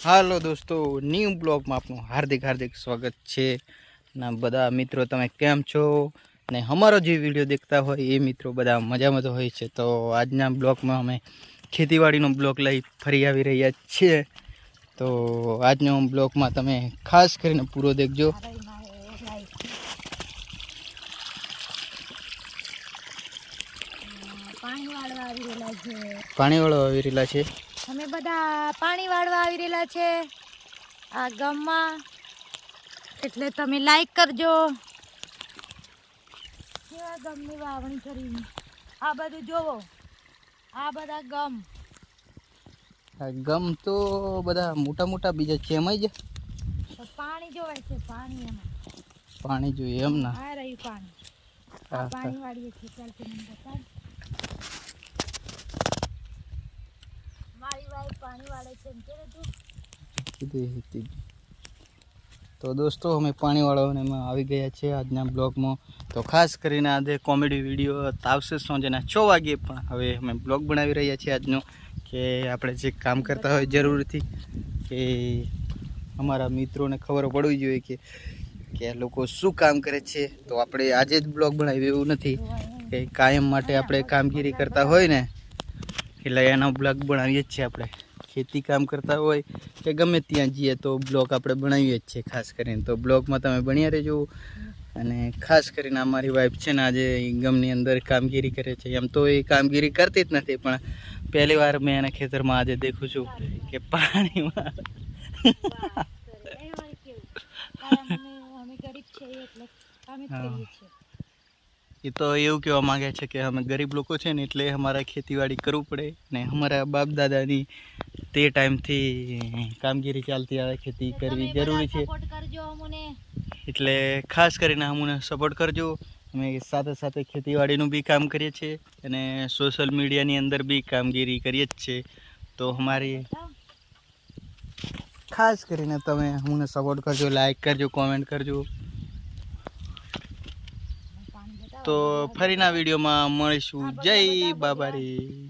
હાલો દોસ્તો, ન્યૂ બ્લોગમાં આપનું હાર્દિક હાર્દિક સ્વાગત છે. ના બધા મિત્રો તમે કેમ છો ને અમારો જે વિડીયો દેખતા હોય એ મિત્રો બધા મજામાં તો હોય છે. તો આજના બ્લોગમાં અમે ખેતીવાડીનો બ્લોગ લઈ ફરી આવી રહ્યા છીએ. તો આજનો બ્લોગમાં તમે ખાસ કરીને પૂરો દેખજો. પાણી વાળવા આવી રહેલા છે. અમે બધા પાણી વાળવા આવી રહેલા છે આ ગામમાં, એટલે તમે લાઈક કરજો. કેવા ગામની વાવણી કરી, આ બધું જોવો, આ બધા ગમ તો બધા મોટા મોટા બીજા છે. એમાં જ પાણી જોવે છે, પાણી એમાં પાણી જોઈએ એમ ના. આ રહ્યું પાણી, આ પાણી વાળીએ છીએ. ચાલતી નંબર મારી વાઈફ પાણી વાળે છે એમ કે તું. તો દોસ્તો અમે પાણી વાળવાને આવી ગયા છે આજના બ્લોગમાં. તો ખાસ કરીને આજે કોમેડી વિડીયો આવશે સાંજના 6 વાગ્યે, પણ હવે અમે બ્લોગ બનાવી રહ્યા છીએ આજનો, કે આપણે જે કામ કરતા હોય જરૂરથી કે અમારા મિત્રોને ખબર પડવી જોઈએ કે આ લોકો શું કામ કરે છે. તો આપણે આજે જ બ્લોગ બનાવ્યું એવું નથી કે કાયમ માટે આપણે કામગીરી કરતા હોય ને એટલે એનો બ્લોગ બનાવીએ જ છીએ. આપણે ખેતી કામ કરતા હોય કે ગમે ત્યાં જઈએ તો બ્લોગ આપણે બનાવીએ જ છીએ ખાસ કરીને. તો બ્લોગમાં તમે બન્યા રહેજો. અને ખાસ કરીને અમારી વાઈફ છે ને આજે ગમની અંદર કામગીરી કરે છે. એમ તો એ કામગીરી કરતી જ નથી, પણ પહેલી વાર મેં એના ખેતરમાં આજે દેખું છું કે પાણીમાં એ તો એવું કહેવા માંગે છે કે અમે ગરીબ લોકો છે ને એટલે અમારે ખેતીવાડી કરવું પડે ને અમારા બાપ દાદાની તે ટાઈમથી કામગીરી ચાલતી આવે, ખેતી કરવી જરૂરી છે. એટલે ખાસ કરીને અમને સપોર્ટ કરજો. અમે સાથે સાથે ખેતીવાડીનું બી કામ કરીએ છીએ અને સોશિયલ મીડિયાની અંદર બી કામગીરી કરીએ જ છીએ. તો અમારી ખાસ કરીને તમે અમને સપોર્ટ કરજો, લાઈક કરજો, કોમેન્ટ કરજો. તો ફરીના વિડીયોમાં મળીશું. જય બાબારી.